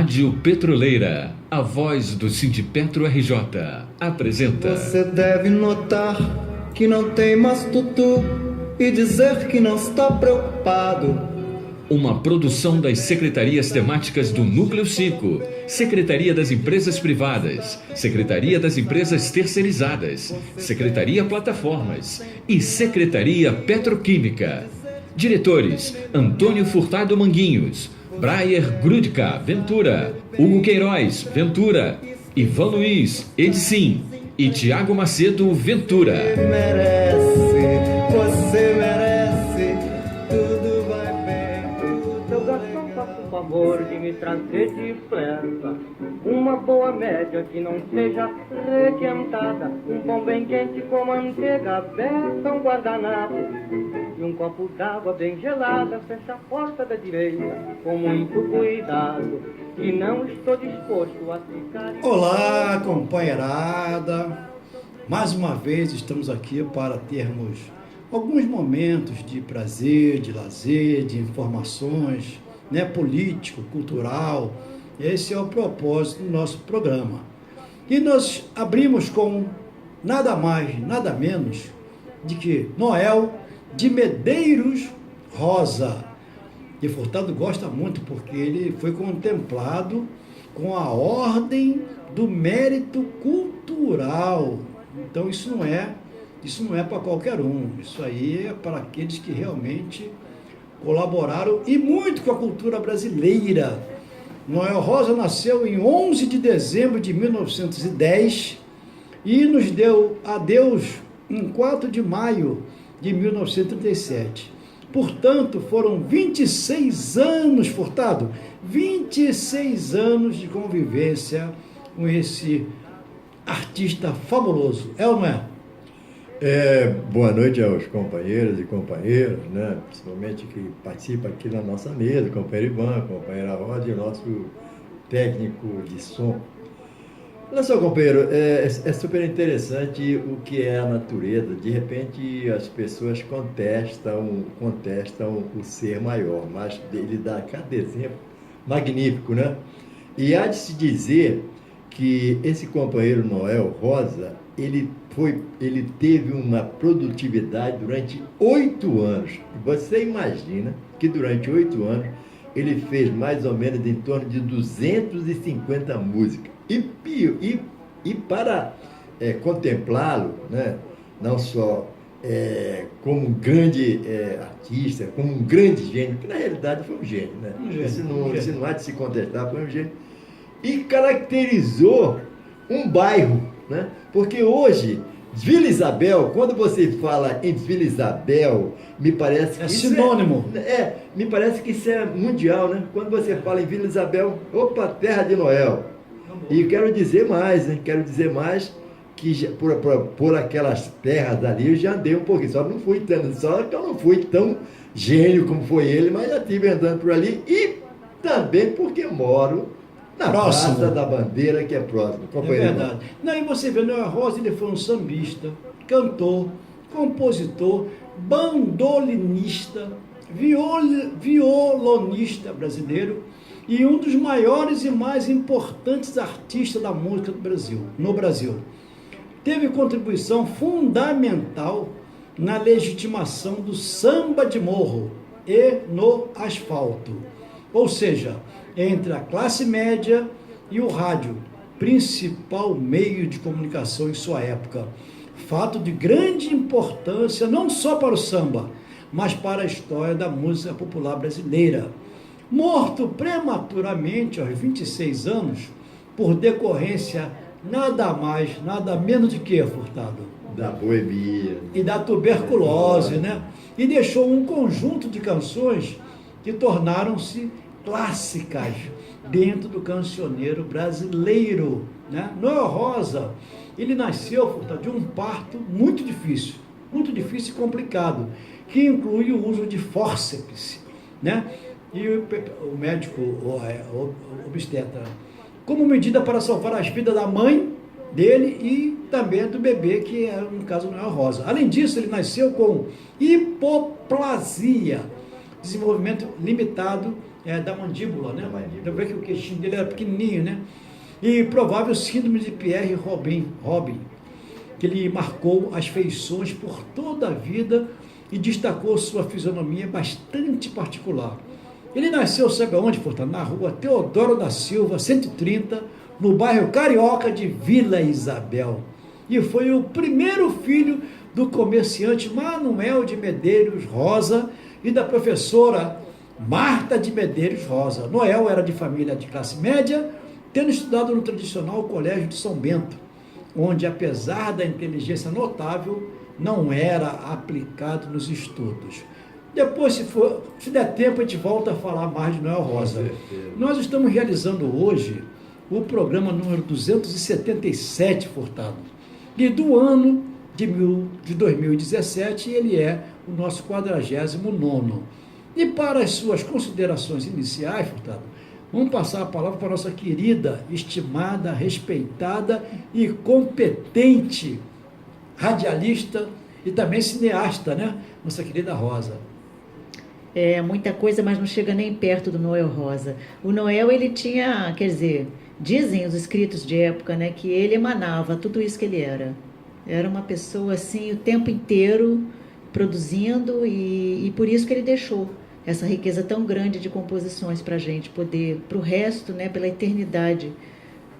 Rádio Petroleira, a voz do Sindipetro RJ, apresenta... Você deve notar que não tem mais tutu e dizer que não está preocupado. Uma produção das secretarias temáticas do Núcleo 5, Secretaria das Empresas Privadas, Secretaria das Empresas Terceirizadas, Secretaria Plataformas e Secretaria Petroquímica. Diretores: Antônio Furtado Manguinhos, Brayer Grudka, Ventura, Hugo Queiroz, Ventura, Ivan Luiz, Edicim e Tiago Macedo, Ventura. Você merece, tudo vai bem. Seu garçom, faça o favor de me trazer depressa uma boa média que não seja requentada, um pão bem quente com manteiga aberta, um guardanapo e um copo d'água bem gelada. Fecha a porta da direita com muito cuidado, e não estou disposto a ficar... Olá, companheirada! Mais uma vez estamos aqui para termos alguns momentos de prazer, de lazer, de informações, né, político, cultural. Esse é o propósito do nosso programa. E nós abrimos com nada mais, nada menos de que Noel de Medeiros Rosa. E Furtado gosta muito porque ele foi contemplado com a Ordem do Mérito Cultural. Então isso não é para qualquer um, isso aí é para aqueles que realmente colaboraram e muito com a cultura brasileira. Noel Rosa nasceu em 11 de dezembro de 1910 e nos deu adeus em 4 de maio de 1937. Portanto, foram 26 anos, Furtado, 26 anos de convivência com esse artista fabuloso. É ou não é? Boa noite aos companheiros e companheiras, né? Principalmente que participam aqui na nossa mesa, companheiro Ivan, companheira Rosa e o nosso técnico de som. Olha só, companheiro, é super interessante o que é a natureza. De repente as pessoas contestam o ser maior, mas ele dá cada exemplo magnífico, né? E há de se dizer que esse companheiro Noel Rosa, ele teve uma produtividade durante 8 anos. Você imagina que durante 8 anos ele fez mais ou menos em torno de 250 músicas. E para contemplá-lo, né, não só como um grande artista, como um grande gênio, que na realidade foi um gênio, né? Isso não há de se contestar, foi um gênio. E caracterizou um bairro, né? Porque hoje, Vila Isabel, quando você fala em Vila Isabel, me parece que isso sinônimo. Me parece que isso é mundial, né? Quando você fala em Vila Isabel, opa, terra de Noel. E quero dizer mais que já, por aquelas terras ali eu já andei um pouquinho, só que eu não fui tão gênio como foi ele, mas já estive andando por ali e também porque moro na Praça da Bandeira, que é próximo. É verdade. Não, e você vê, Noel Rosa, ele foi um sambista, cantor, compositor, bandolinista, violonista brasileiro e um dos maiores e mais importantes artistas da música do Brasil, no Brasil. Teve contribuição fundamental na legitimação do samba de morro e no asfalto. Ou seja, entre a classe média e o rádio, principal meio de comunicação em sua época. Fato de grande importância não só para o samba, mas para a história da música popular brasileira. Morto prematuramente aos 26 anos, por decorrência nada mais, nada menos de que, Furtado? Da boemia. E da tuberculose, né? E deixou um conjunto de canções que tornaram-se clássicas dentro do cancioneiro brasileiro, né? Noel Rosa, ele nasceu, Furtado, de um parto muito difícil e complicado, que inclui o uso de fórceps, né? E o médico obstetra, como medida para salvar as vidas da mãe dele e também do bebê, que é, no caso, Noel Rosa. Além disso, ele nasceu com hipoplasia, desenvolvimento limitado da mandíbula, né? Da mandíbula. Deu pra ver que o queixinho dele era pequenininho, né? E provável síndrome de Pierre Robin, que ele marcou as feições por toda a vida e destacou sua fisionomia bastante particular. Ele nasceu, sabe aonde, Furtado? Na rua Teodoro da Silva, 130, no bairro Carioca de Vila Isabel. E foi o primeiro filho do comerciante Manuel de Medeiros Rosa e da professora Marta de Medeiros Rosa. Noel era de família de classe média, tendo estudado no tradicional Colégio de São Bento, onde, apesar da inteligência notável, não era aplicado nos estudos. Depois, se der tempo, a gente volta a falar mais de Noel Rosa. Nós estamos realizando hoje o programa número 277, Furtado. E do ano de 2017, ele é o nosso 49º. E para as suas considerações iniciais, Furtado, vamos passar a palavra para a nossa querida, estimada, respeitada e competente radialista e também cineasta, né? Nossa querida Rosa. É muita coisa, mas não chega nem perto do Noel Rosa. O Noel, ele tinha, quer dizer, dizem os escritos de época, né, que ele emanava tudo isso que ele era. Era uma pessoa, assim, o tempo inteiro produzindo e por isso que ele deixou essa riqueza tão grande de composições para a gente poder, para o resto, né, pela eternidade,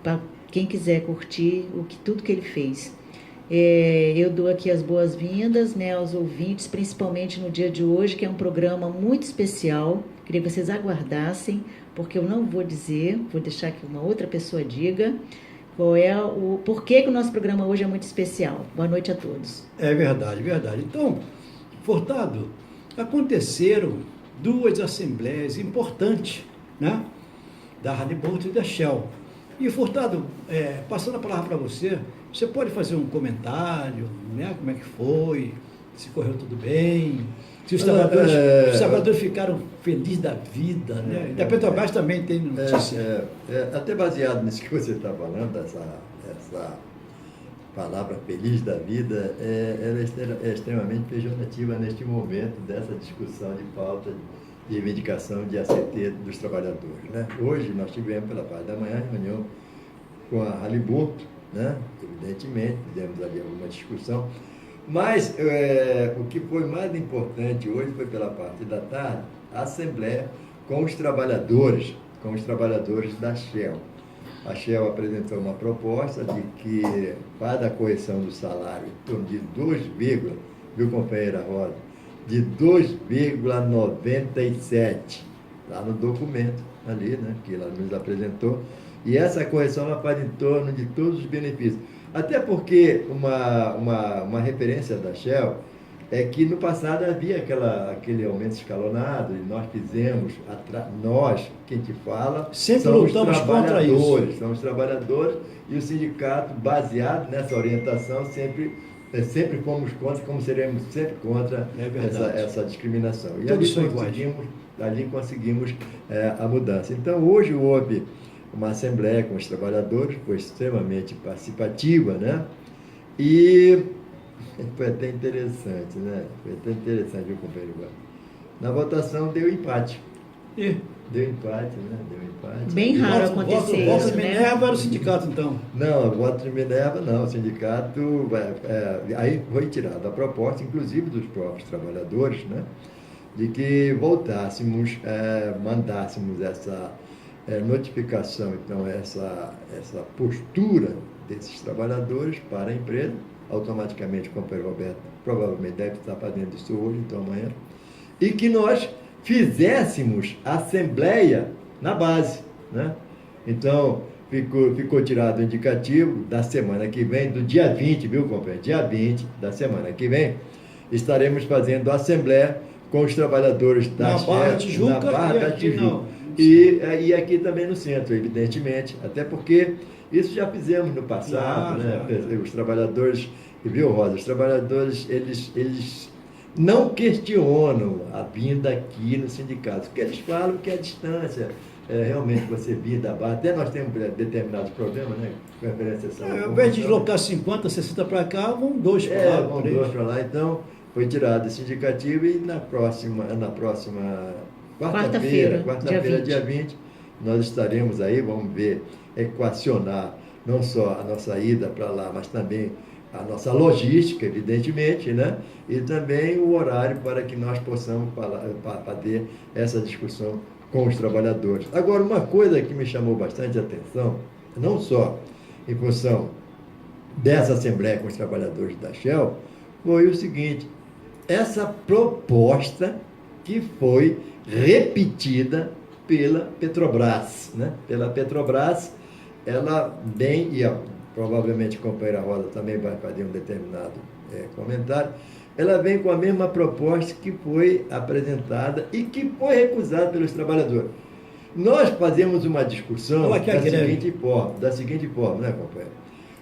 para quem quiser curtir tudo que ele fez. Eu dou aqui as boas-vindas, né, aos ouvintes, principalmente no dia de hoje, que é um programa muito especial. Queria que vocês aguardassem, porque eu não vou dizer, vou deixar que uma outra pessoa diga por que o nosso programa hoje é muito especial. Boa noite a todos. É verdade, verdade. Então, Furtado, aconteceram 2 assembleias importantes, né, da Halliburton e da Shell. E, Furtado, passando a palavra para você, você pode fazer um comentário, né? Como é que foi, se correu tudo bem, se os trabalhadores ficaram felizes da vida, né? E da Petrobras também tem notícia. Até baseado nisso que você está falando, essa palavra feliz da vida, ela é extremamente pejorativa neste momento dessa discussão de pauta de reivindicação de ACT dos trabalhadores, né? Hoje nós tivemos pela parte da manhã reunião com a Halliburton, né? Evidentemente, fizemos ali alguma discussão, mas o que foi mais importante hoje foi pela parte da tarde, a assembleia com os trabalhadores da Shell. A Shell apresentou uma proposta de que, para a correção do salário, em torno de 2, viu, companheira Rosa, de 2,97, está no documento ali, né, que ela nos apresentou, e essa correção ela faz em torno de todos os benefícios. Até porque uma referência da Shell é que no passado havia aquele aumento escalonado, e nós fizemos, quem te fala, sempre lutamos contra isso. São os trabalhadores, e o sindicato, baseado nessa orientação, sempre fomos contra, como seremos sempre contra essa discriminação. E ali conseguimos a mudança. Então, hoje houve uma assembleia com os trabalhadores, foi extremamente participativa, né? E foi até interessante, né? Viu, companheiro? Na votação deu empate. Deu empate, né? Bem raro acontecer isso, voto de Minerva era o sindicato, então? Não, o voto de Minerva não. O sindicato aí foi tirada a proposta, inclusive dos próprios trabalhadores, né? De que voltássemos, mandássemos essa notificação, então, essa postura desses trabalhadores para a empresa. Automaticamente o companheiro Roberto provavelmente deve estar fazendo isso hoje, então amanhã, e que nós fizéssemos assembleia na base, né? Então, ficou tirado o indicativo da semana que vem, do dia 20, viu, companheiro? Dia 20 da semana que vem, estaremos fazendo assembleia com os trabalhadores da Barra da Tijuca, na Barra da Tijuca. E aqui também no centro, evidentemente, até porque isso já fizemos no passado, né? Os trabalhadores, viu, Rosa? Os trabalhadores, eles não questionam a vinda aqui no sindicato, porque eles falam que a distância, realmente você vir da Barra, até nós temos determinados problemas, né? Com referência a ao invés de deslocar 50, 60 para cá, vão 2 para lá. Vão 2 para lá, então foi tirado esse indicativo e na próxima Quarta-feira, dia 20, nós estaremos aí, vamos ver, equacionar não só a nossa ida para lá, mas também a nossa logística, evidentemente, né? E também o horário para que nós possamos fazer essa discussão com os trabalhadores. Agora, uma coisa que me chamou bastante atenção, não só em função dessa assembleia com os trabalhadores da Shell, foi o seguinte: essa proposta que foi repetida pela Petrobras, né? Pela Petrobras, ela vem, e provavelmente a companheira Rosa também vai fazer um determinado comentário, ela vem com a mesma proposta que foi apresentada e que foi recusada pelos trabalhadores. Nós fazemos uma discussão da seguinte forma, né, companheiro?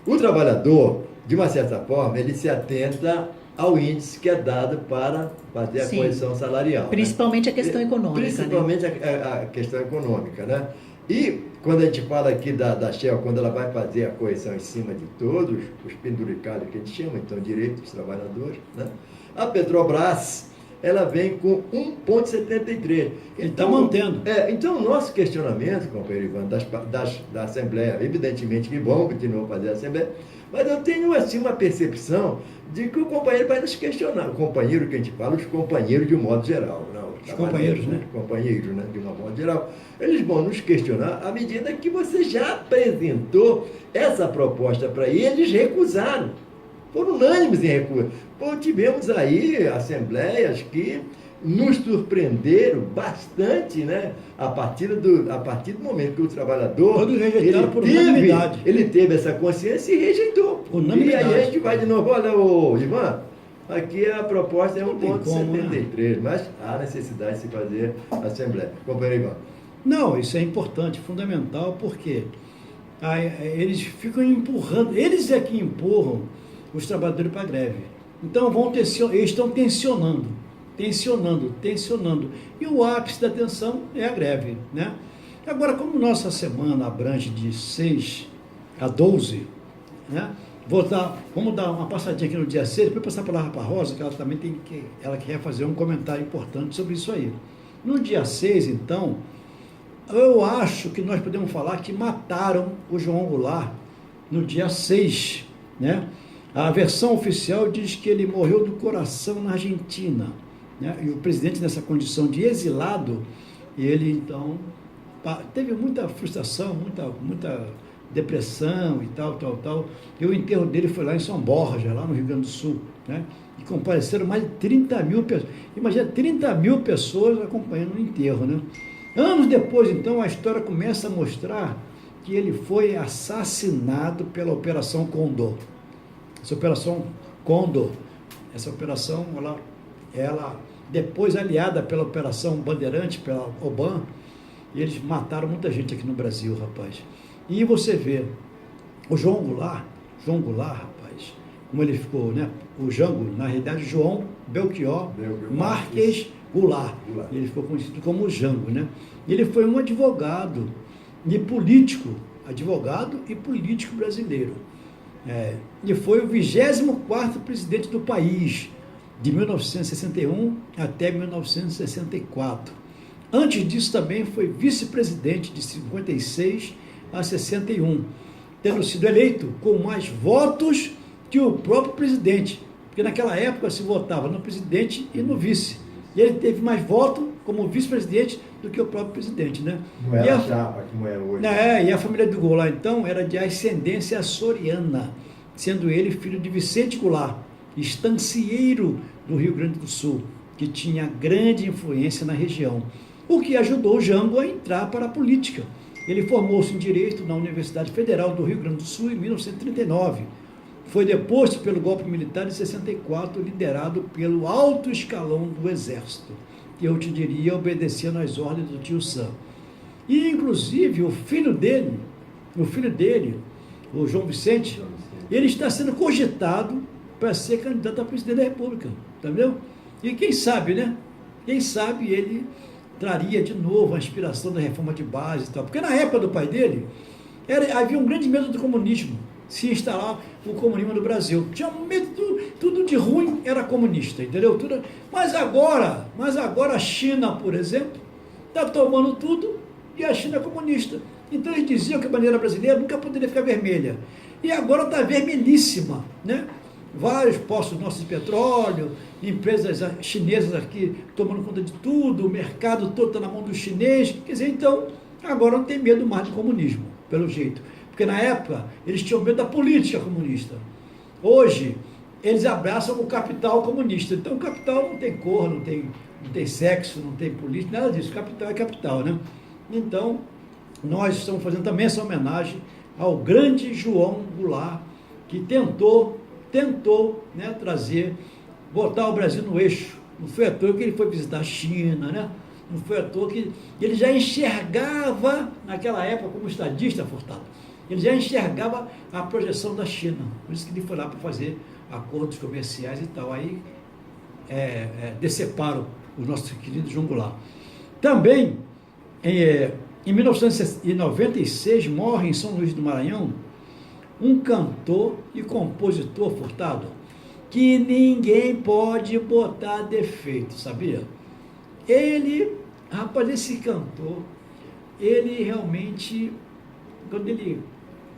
O trabalhador, de uma certa forma, ele se atenta ao índice que é dado para fazer a correção salarial. Principalmente, né? A questão econômica. Principalmente, né? a questão econômica, né? E quando a gente fala aqui da Shell, quando ela vai fazer a correção em cima de todos os penduricados que a gente chama, então, direito dos trabalhadores, né? A Petrobras, ela vem com 1,73. Ele está mantendo. Então, o nosso questionamento, companheiro Ivan, da Assembleia, evidentemente que vão continuar a fazer a Assembleia, mas eu tenho, assim, uma percepção de que o companheiro vai nos questionar. O companheiro que a gente fala, os companheiros de um modo geral. Não, os companheiros, né? Companheiros, né? De um modo geral. Eles vão nos questionar à medida que você já apresentou essa proposta para eles, eles recusaram. Foram unânimes em recurso. Tivemos aí assembleias que nos surpreenderam bastante, né? A partir do momento que o trabalhador ele teve essa consciência e rejeitou. E aí a gente vai de novo, olha, Ivan, aqui a proposta é 1,73, mas há necessidade de se fazer a assembleia. Companheiro Ivan. Não, isso é importante, fundamental, porque eles ficam empurrando, eles é que empurram os trabalhadores para a greve. Então eles estão tensionando. E o ápice da tensão é a greve, né? Agora, como nossa semana abrange de 6 a 12, né? Vamos dar uma passadinha aqui no dia 6, depois passar a palavra para a Rosa, que ela também ela quer fazer um comentário importante sobre isso aí. No dia 6, então, eu acho que nós podemos falar que mataram o João Goulart no dia 6, né? A versão oficial diz que ele morreu do coração na Argentina, né? E o presidente, nessa condição de exilado, ele então teve muita frustração, muita depressão e tal. E o enterro dele foi lá em São Borja, lá no Rio Grande do Sul, né? E compareceram mais de 30 mil pessoas. Imagina, 30 mil pessoas acompanhando o enterro, né? Anos depois, então, a história começa a mostrar que ele foi assassinado pela Operação Condor. Essa Operação Condor, ela depois aliada pela Operação Bandeirante, pela OBAN, e eles mataram muita gente aqui no Brasil, rapaz. E você vê, o João Goulart, rapaz, como ele ficou, né? O Jango, na realidade, João Belchior Marques Goulart. Ele ficou conhecido como Jango, né? Ele foi um advogado e político brasileiro. E foi o 24º presidente do país, de 1961 até 1964. Antes disso também foi vice-presidente de 56 a 61, tendo sido eleito com mais votos que o próprio presidente, porque naquela época se votava no presidente e no vice, e ele teve mais votos como vice-presidente do que o próprio presidente, né? Não era a chapa como é hoje. E a família do Goulart, então, era de ascendência açoriana, sendo ele filho de Vicente Goulart, estancieiro do Rio Grande do Sul, que tinha grande influência na região, o que ajudou o Jango a entrar para a política. Ele formou-se em Direito na Universidade Federal do Rio Grande do Sul em 1939. Foi deposto pelo golpe militar de 64, liderado pelo alto escalão do Exército, que eu te diria obedecendo às ordens do tio Sam. E, inclusive, o filho dele, o João Vicente, ele está sendo cogitado para ser candidato a presidente da República, entendeu? E quem sabe, né? Quem sabe ele traria de novo a inspiração da reforma de base e tal. Porque na época do pai dele, havia um grande medo do comunismo, se instalar o comunismo no Brasil. Tinha medo, tudo de ruim era comunista, entendeu? Mas agora a China, por exemplo, está tomando tudo e a China é comunista. Então eles diziam que a bandeira brasileira nunca poderia ficar vermelha. E agora está vermelhíssima, né? Vários postos nossos de petróleo, empresas chinesas aqui tomando conta de tudo, o mercado todo está na mão do chinês. Quer dizer, então, agora não tem medo mais do comunismo, pelo jeito. Porque na época eles tinham medo da política comunista. Hoje, eles abraçam o capital comunista. Então, o capital não tem cor, não tem sexo, não tem política, nada disso. Capital é capital, né? Então, nós estamos fazendo também essa homenagem ao grande João Goulart, que tentou, né, trazer, botar o Brasil no eixo. Não foi à toa que ele foi visitar a China, né? Não foi à toa que ele já enxergava, naquela época, como estadista, Furtado, ele já enxergava a projeção da China. Por isso que ele foi lá para fazer acordos comerciais e tal. Aí deceparam o nosso querido João Goulart. Também, em 1996, morre em São Luís do Maranhão um cantor e compositor, Furtado, que ninguém pode botar defeito, sabia? Esse cantor, ele realmente, quando ele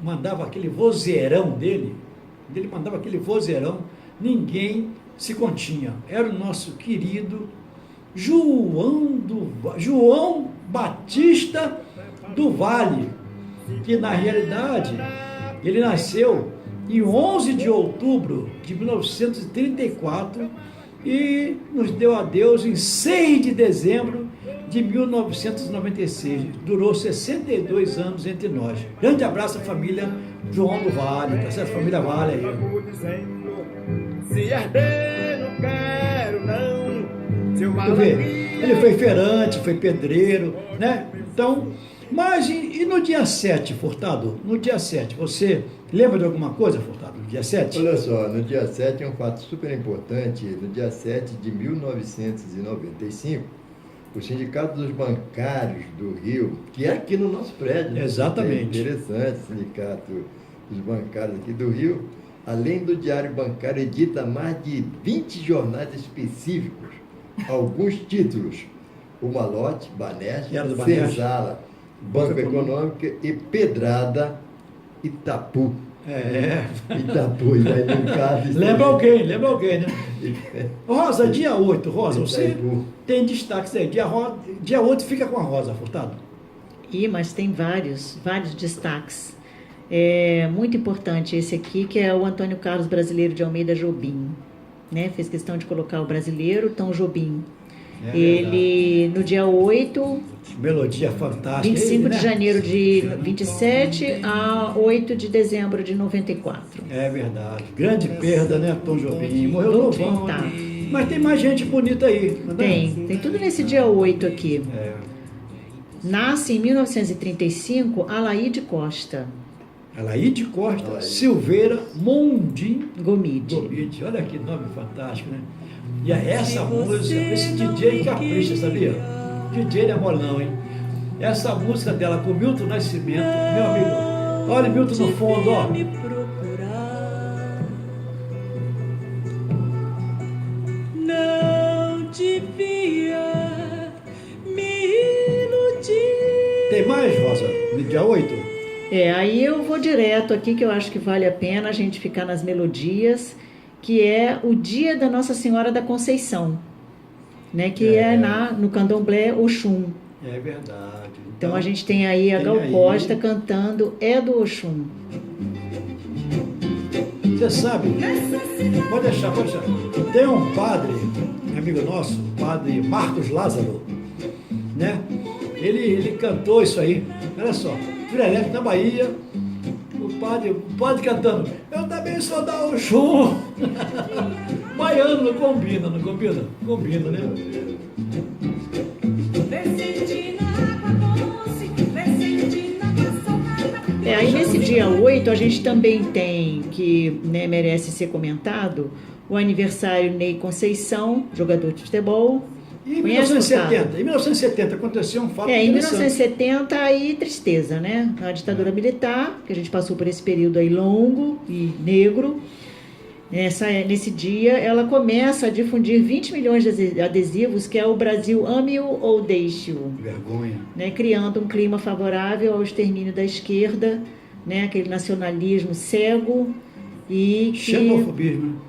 mandava aquele vozeirão dele, ninguém se continha. Era o nosso querido João Batista do Vale, que na realidade ele nasceu em 11 de outubro de 1934 e nos deu adeus em 6 de dezembro de 1996. Durou 62 anos entre nós. Grande abraço à família João do Vale, para essa família Vale aí. Se herder, não quero, não. Tu vê, ele foi feirante, foi pedreiro, né? Então, mas e no dia 7, Furtado? No dia 7, você lembra de alguma coisa, Furtado, no dia 7? Olha só, no dia 7 é um fato super importante. No dia 7 de 1995, o Sindicato dos Bancários do Rio, que é aqui no nosso prédio. Exatamente. É interessante, o Sindicato dos Bancários aqui do Rio, além do Diário Bancário, edita mais de 20 jornais específicos, alguns títulos: O Malote, Banespa, Senzala, Banco Econômica e Pedrada, Itapu. Itapu, e vai no caso. Lembra alguém, né? Rosa, dia 8, Rosa, você tem destaques aí. Dia 8 fica com a Rosa, Furtado. Mas tem vários destaques. É muito importante esse aqui, que é o Antônio Carlos Brasileiro de Almeida Jobim, né? Fez questão de colocar o brasileiro, então Jobim. Ele, no dia 8... Melodia fantástica. 25 de janeiro de 27 a 8 de dezembro de 94. É verdade. Grande perda, né, Tom Jobim? Morreu novão. Tá. Mas tem mais gente bonita aí. Tem tudo nesse dia 8 aqui. Nasce em 1935 Alaide Costa. Alaide Costa, Silveira Mondim Gomide. Olha que nome fantástico, né? E essa música, esse DJ capricha, sabia? DJ não é mole não, hein? Essa música dela com Milton Nascimento, meu amigo, olha Milton no fundo, ó. Não devia me iludir. Tem mais, Rosa? No dia 8? Aí eu vou direto aqui, que eu acho que vale a pena a gente ficar nas melodias, que é o dia da Nossa Senhora da Conceição, né? Que é no Candomblé Oxum. É verdade. Então a gente tem aí a Gal Costa cantando do Oxum. Você sabe, pode deixar. Tem um padre, amigo nosso, o padre Marcos Lázaro, né? Ele cantou isso aí. Olha só, Vila Alegre, na Bahia, o padre cantando, eu também sou da Oxum. Baiano não combina? Combina, né? Aí nesse dia 8 a gente também tem, que merece ser comentado, o aniversário Ney Conceição, jogador de futebol. E em 1970 aconteceu um fato em interessante. 1970 aí tristeza, né? A ditadura militar, que a gente passou por esse período aí longo e negro. Nesse dia, ela começa a difundir 20 milhões de adesivos, que é o Brasil Ame-o ou Deixe-o. Vergonha. Né, criando um clima favorável ao extermínio da esquerda, né, aquele nacionalismo cego e que Xenofobismo.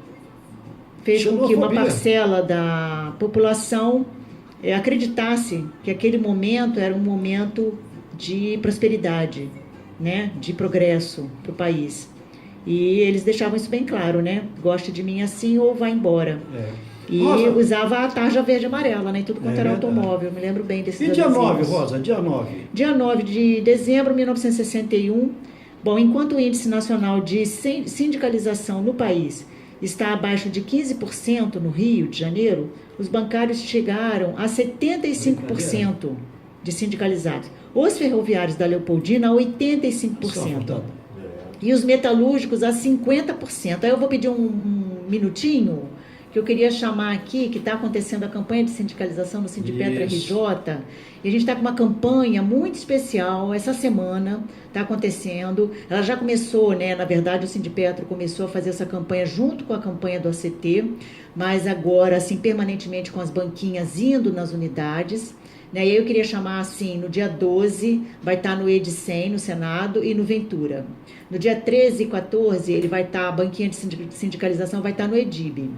fez com que uma Xenofobia. parcela da população acreditasse que aquele momento era um momento de prosperidade, né, de progresso para o país. E eles deixavam isso bem claro, né? Goste de mim assim ou vá embora. E Rosa, usava a tarja verde e amarela, né? Em tudo quanto É era verdade. automóvel. Eu me lembro bem desses e dia adesivos. 9, Rosa? Dia 9. Dia 9 de dezembro de 1961. Bom, enquanto o índice nacional de sindicalização no país está abaixo de 15% no Rio de Janeiro, os bancários chegaram a 75% de sindicalizados. Os ferroviários da Leopoldina a 85%. E os metalúrgicos a 50%. Aí eu vou pedir um minutinho, que eu queria chamar aqui, que está acontecendo a campanha de sindicalização no Sindipetra Isso. RJ. E a gente está com uma campanha muito especial, essa semana está acontecendo. Ela já começou, né? Na verdade, o Sindipetro começou a fazer essa campanha junto com a campanha do ACT, mas agora, assim, permanentemente com as banquinhas indo nas unidades. Né? E aí eu queria chamar, assim, no dia 12, vai estar no Edicem, no Senado, e no Ventura. No dia 13 e 14, ele vai estar, a banquinha de sindicalização vai estar no EDIB.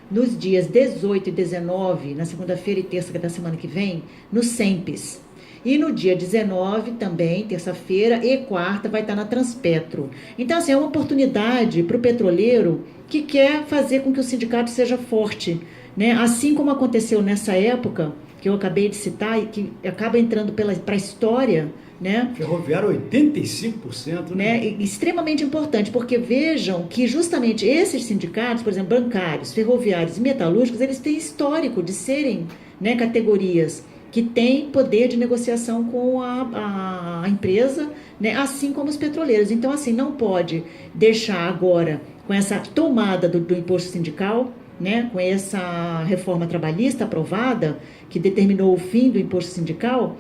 Nos dias 18 e 19, na segunda-feira e terça da semana que vem, no SEMPES. E no dia 19 também, terça-feira e quarta, vai estar na Transpetro. Então, assim, é uma oportunidade para o petroleiro que quer fazer com que o sindicato seja forte, né? Assim como aconteceu nessa época, que eu acabei de citar, e que acaba entrando para a história, né? Ferroviário 85%, Né? Extremamente importante, porque vejam que justamente esses sindicatos, por exemplo, bancários, ferroviários e metalúrgicos, eles têm histórico de serem, né, categorias que têm poder de negociação com a empresa, né, assim como os petroleiros. Então, assim, não pode deixar agora, com essa tomada do imposto sindical, né, com essa reforma trabalhista aprovada, que determinou o fim do imposto sindical,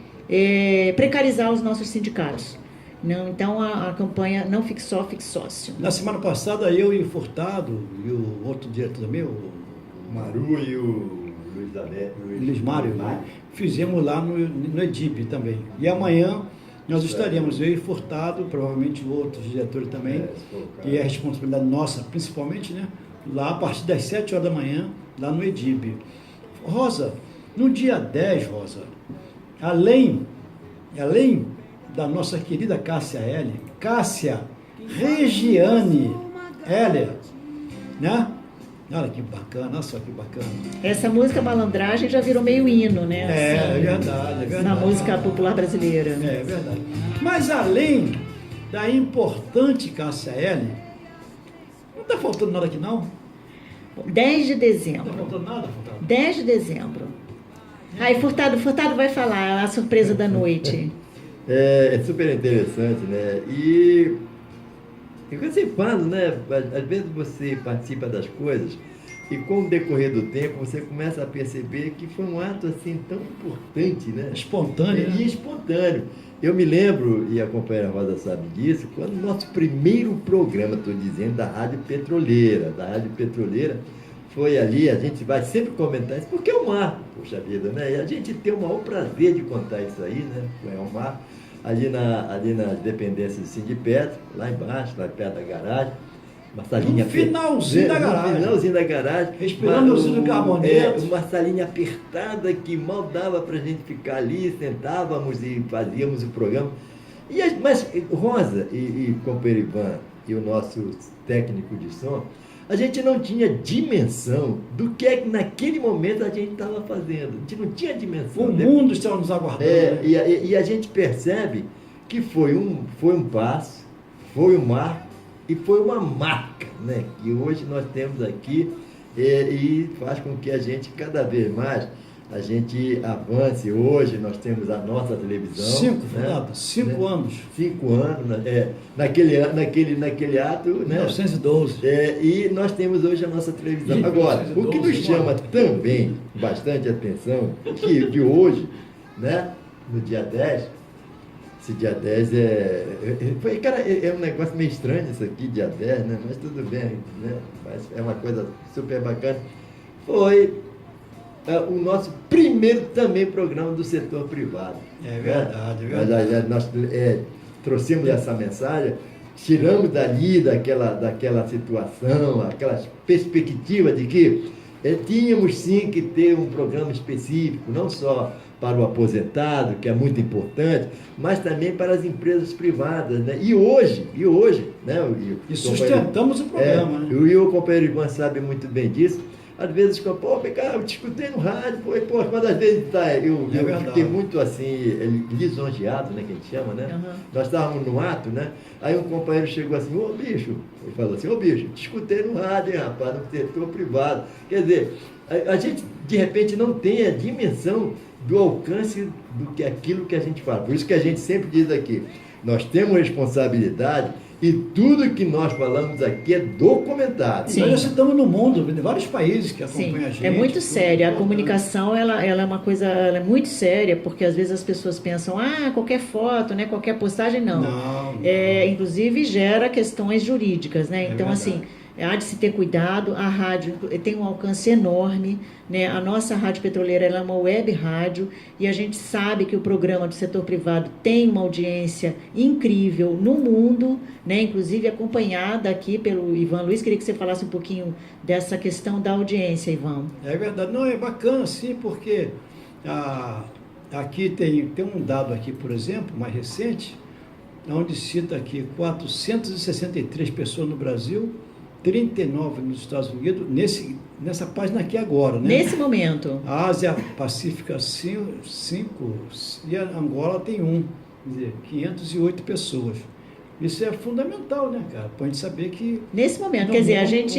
precarizar os nossos sindicatos. Não, então a campanha não fique só, fique sócio. Na semana passada, eu e o Furtado, e o outro diretor também, o Maru e o Luiz Mário, fizemos lá no EDIP também. E amanhã nós estaremos, eu e Furtado, provavelmente outros diretores também, que é a responsabilidade nossa, principalmente, né? Lá a partir das 7 horas da manhã, lá no EDIP. Rosa, no dia 10, Rosa, além da nossa querida Cássia Regiane Hélia, né? Olha que bacana, olha só que bacana. Essa música Malandragem já virou meio hino, né? É verdade. Na música popular brasileira. É verdade. Mas além da importante Cássia Hélia, não está faltando nada aqui não? 10 de Não dezembro. está faltando nada, Furtado? 10 de dezembro. Aí, Furtado vai falar a surpresa da noite. É super interessante, né? E quando você fala, né? Às vezes você participa das coisas e com o decorrer do tempo você começa a perceber que foi um ato assim tão importante, né? Espontâneo, né? E espontâneo. Eu me lembro, e a companheira Rosa sabe disso, quando o nosso primeiro programa, estou dizendo, da Rádio Petroleira, foi ali, a gente vai sempre comentar isso, porque é um marco, poxa vida, né? E a gente tem o maior prazer de contar isso aí, né? É um marco. Ali nas dependências do Sindipetro, lá embaixo, lá perto da garagem, uma salinha No finalzinho da garagem. No finalzinho da garagem. Respirando o do carboneto. Uma salinha apertada que mal dava para a gente ficar ali, sentávamos e fazíamos o programa. Mas Rosa e companheiro Ivan e o nosso técnico de som, a gente não tinha dimensão do que é que naquele momento a gente estava fazendo. A gente não tinha dimensão. O mundo estava nos aguardando. Né? E a gente percebe que foi um passo, foi um marco e foi uma marca, né? Que hoje nós temos aqui e faz com que a gente cada vez mais a gente avance. Hoje nós temos a nossa televisão. 5 anos. 5 anos, naquele ato, né? 1912. E nós temos hoje a nossa televisão. Agora, o que nos chama também bastante atenção, que hoje, né, no dia 10, Esse dia 10 cara, é um negócio meio estranho isso aqui, dia 10, né? Mas tudo bem, né? Mas é uma coisa super bacana. Foi o nosso primeiro também programa do setor privado. É verdade, né? é verdade. Nós trouxemos essa mensagem, tiramos dali daquela situação, aquela perspectiva de que tínhamos sim que ter um programa específico, não só para o aposentado, que é muito importante, mas também para as empresas privadas, né? E hoje, né? E sustentamos o programa, né? E o companheiro Ivan sabe muito bem disso. Às vezes, eu te escutei no rádio, quando às vezes eu fiquei muito assim, lisonjeado, né, que a gente chama, né? Uhum. Nós estávamos no ato, né? Aí um companheiro chegou assim, ele falou assim, bicho, te escutei no rádio, hein, rapaz, no setor privado. Quer dizer, a gente, de repente, não tem a dimensão do alcance aquilo que a gente fala. Por isso que a gente sempre diz aqui, nós temos responsabilidade e tudo que nós falamos aqui é documentado. Sim. Nós estamos no mundo, em vários países que acompanham a gente. É muito séria. A comunicação, ela é uma coisa, ela é muito séria, porque às vezes as pessoas pensam, qualquer foto, né, qualquer postagem, não. Inclusive gera questões jurídicas, né? Então, assim, há de se ter cuidado. A rádio tem um alcance enorme, né? A nossa rádio petroleira ela é uma web rádio e a gente sabe que o programa do setor privado tem uma audiência incrível no mundo, né? Inclusive acompanhada aqui pelo Ivan Luiz. Queria que você falasse um pouquinho dessa questão da audiência, Ivan. É verdade. Não, é bacana sim, porque aqui tem um dado aqui, por exemplo, mais recente, onde cita aqui 463 pessoas no Brasil, 39 nos Estados Unidos, nessa página aqui agora, né? Nesse momento. A Ásia Pacífica 5 e a Angola tem 1, quer dizer, 508 pessoas. Isso é fundamental, né, cara? Para a gente saber que... Nesse momento, quer dizer, a gente...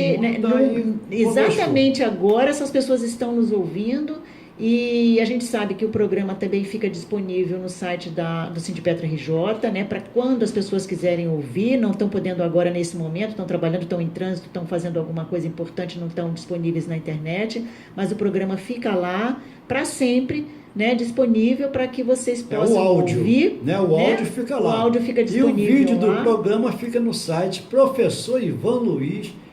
exatamente agora essas pessoas estão nos ouvindo e a gente sabe que o programa também fica disponível no site do Sindipetra RJ, né, para quando as pessoas quiserem ouvir, não estão podendo agora nesse momento, estão trabalhando, estão em trânsito, estão fazendo alguma coisa importante, não estão disponíveis na internet, mas o programa fica lá para sempre, né, disponível para que vocês possam ouvir. Né? O áudio fica lá. O áudio fica disponível. E o vídeo lá. do programa fica no site professorivanluiz.com.br,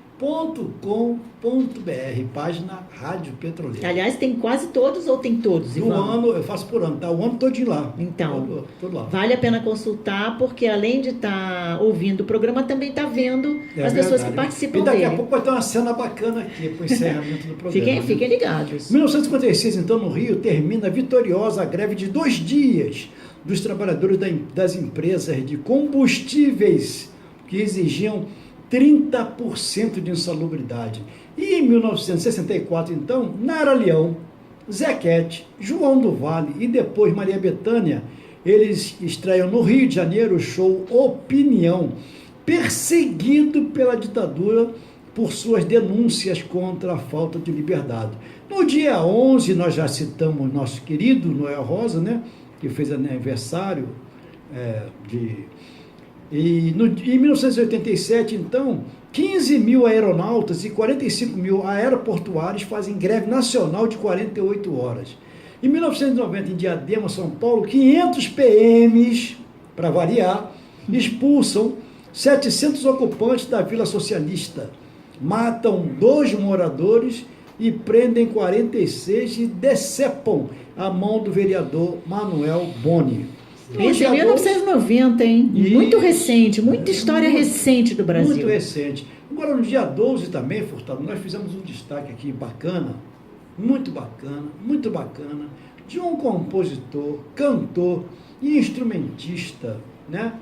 página Rádio Petroleira. Aliás, tem quase todos ou tem todos, Ivan? No ano, eu faço por ano, tá o ano todinho lá. Então, todo lá. Vale a pena consultar, porque além de estar ouvindo o programa, também está vendo as pessoas que participam dele. E daqui a pouco vai ter uma cena bacana aqui para o encerramento do programa. Fiquem ligados. Em 1956, então, no Rio, termina a vitoriosa greve de 2 dias dos trabalhadores das empresas de combustíveis que exigiam 30% de insalubridade. E em 1964, então, Nara Leão, Zequete, João do Vale e depois Maria Bethânia, eles estreiam no Rio de Janeiro o show Opinião, perseguido pela ditadura por suas denúncias contra a falta de liberdade. No dia 11, nós já citamos nosso querido Noel Rosa, né, que fez aniversário em 1987, então, 15 mil aeronautas e 45 mil aeroportuários fazem greve nacional de 48 horas. Em 1990, em Diadema, São Paulo, 500 PMs, para variar, expulsam 700 ocupantes da Vila Socialista, matam 2 moradores e prendem 46 e decepam a mão do vereador Manuel Boni. Isso em 1990, hein? Muito recente, muita história recente do Brasil. Muito recente. Agora, no dia 12 também, Furtado, nós fizemos um destaque aqui bacana, muito bacana, de um compositor, cantor e instrumentista, né?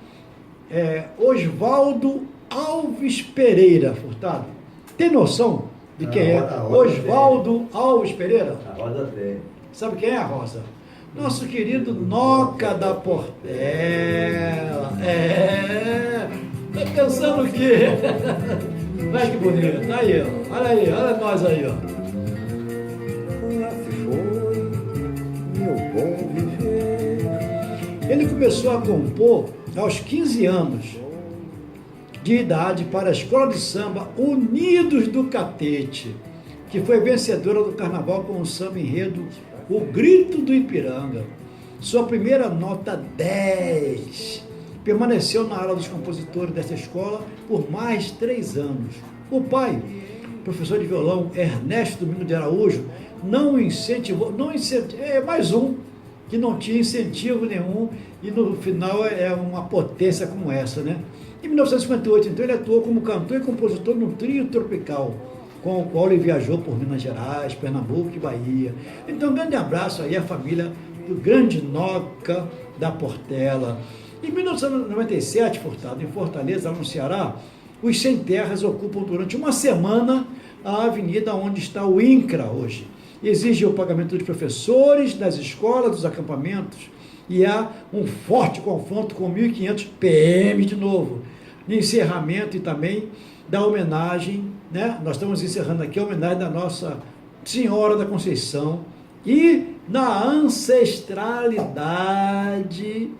Oswaldo Alves Pereira, Furtado. Tem noção de quem é Oswaldo Alves Pereira? A Rosa tem. Sabe quem é a Rosa? Nosso querido Noca da Portela. Tá pensando o quê? Olha que bonito. Aí, ó. Olha nós aí, ó. Lá se foi meu bom viver. Ele começou a compor aos 15 anos de idade para a escola de samba Unidos do Catete, que foi vencedora do carnaval com o samba enredo O Grito do Ipiranga. Sua primeira nota 10. Permaneceu na ala dos compositores dessa escola por mais 3 anos. O pai, professor de violão Ernesto Domingo de Araújo, não incentivou, mais um que não tinha incentivo nenhum e no final é uma potência como essa, né? Em 1958, então, ele atuou como cantor e compositor no Trio Tropical, com o qual ele viajou por Minas Gerais, Pernambuco e Bahia. Então, um grande abraço aí à família do grande Noca da Portela. Em 1997, Furtado, em Fortaleza, no Ceará, os Sem Terras ocupam durante uma semana a avenida onde está o INCRA hoje. Exige o pagamento dos professores, das escolas, dos acampamentos, e há um forte confronto com 1.500 PM de novo. De encerramento e também da homenagem, né? Nós estamos encerrando aqui a homenagem da Nossa Senhora da Conceição e na ancestralidade,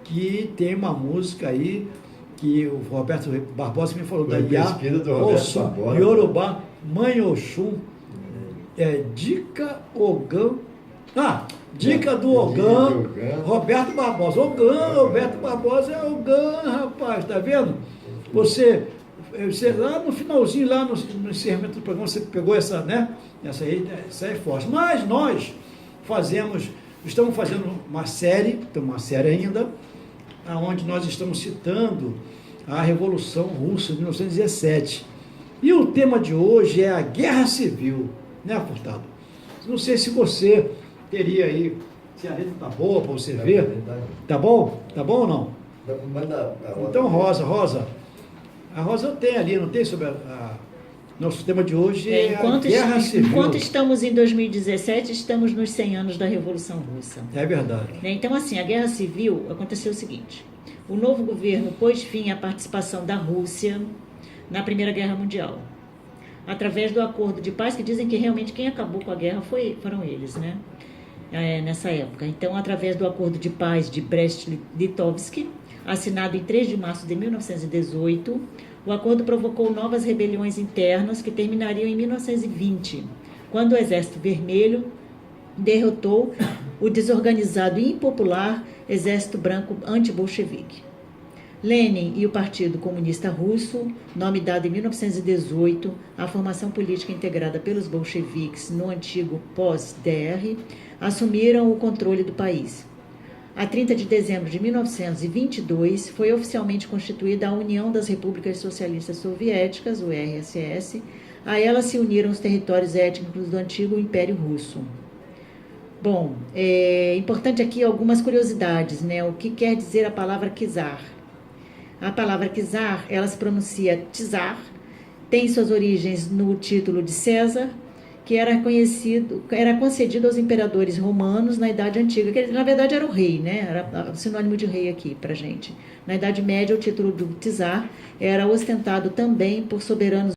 que tem uma música aí que o Roberto Barbosa me falou, da Iá, Oxum, Yorubá, Mãe Oxum, Dica Ogã, Dica do Ogã, Roberto Barbosa. Roberto Barbosa é Ogã, rapaz, tá vendo? Você lá no finalzinho, lá no encerramento do programa, você pegou essa, né? Essa aí é forte. Mas nós estamos fazendo uma série ainda, onde nós estamos citando a Revolução Russa de 1917. E o tema de hoje é a Guerra Civil, né, Furtado? Não sei se você teria aí, se a letra tá boa para você ver. Tá bom? Tá bom ou não? Então, Rosa. A Rosa tem ali, não tem sobre nosso tema de hoje é a Guerra Civil. Enquanto estamos em 2017, estamos nos 100 anos da Revolução Russa. É verdade. Então, assim, a Guerra Civil aconteceu o seguinte: o novo governo pôs fim à participação da Rússia na Primeira Guerra Mundial, através do acordo de paz, que dizem que realmente quem acabou com a guerra foram eles, né? Nessa época. Então, através do acordo de paz de Brest-Litovsk, assinado em 3 de março de 1918, o acordo provocou novas rebeliões internas que terminariam em 1920, quando o Exército Vermelho derrotou o desorganizado e impopular Exército Branco anti-bolchevique. Lenin e o Partido Comunista Russo, nome dado em 1918 à formação política integrada pelos bolcheviques no antigo pós-DR, assumiram o controle do país. A 30 de dezembro de 1922, foi oficialmente constituída a União das Repúblicas Socialistas Soviéticas, o RSS. A ela se uniram os territórios étnicos do antigo Império Russo. Bom, é importante aqui algumas curiosidades, né? O que quer dizer a palavra czar? A palavra czar, ela se pronuncia czar, tem suas origens no título de César, que era concedido aos imperadores romanos na Idade Antiga, que na verdade era o rei, né? Era sinônimo de rei aqui pra gente. Na Idade Média, o título do czar era ostentado também por soberanos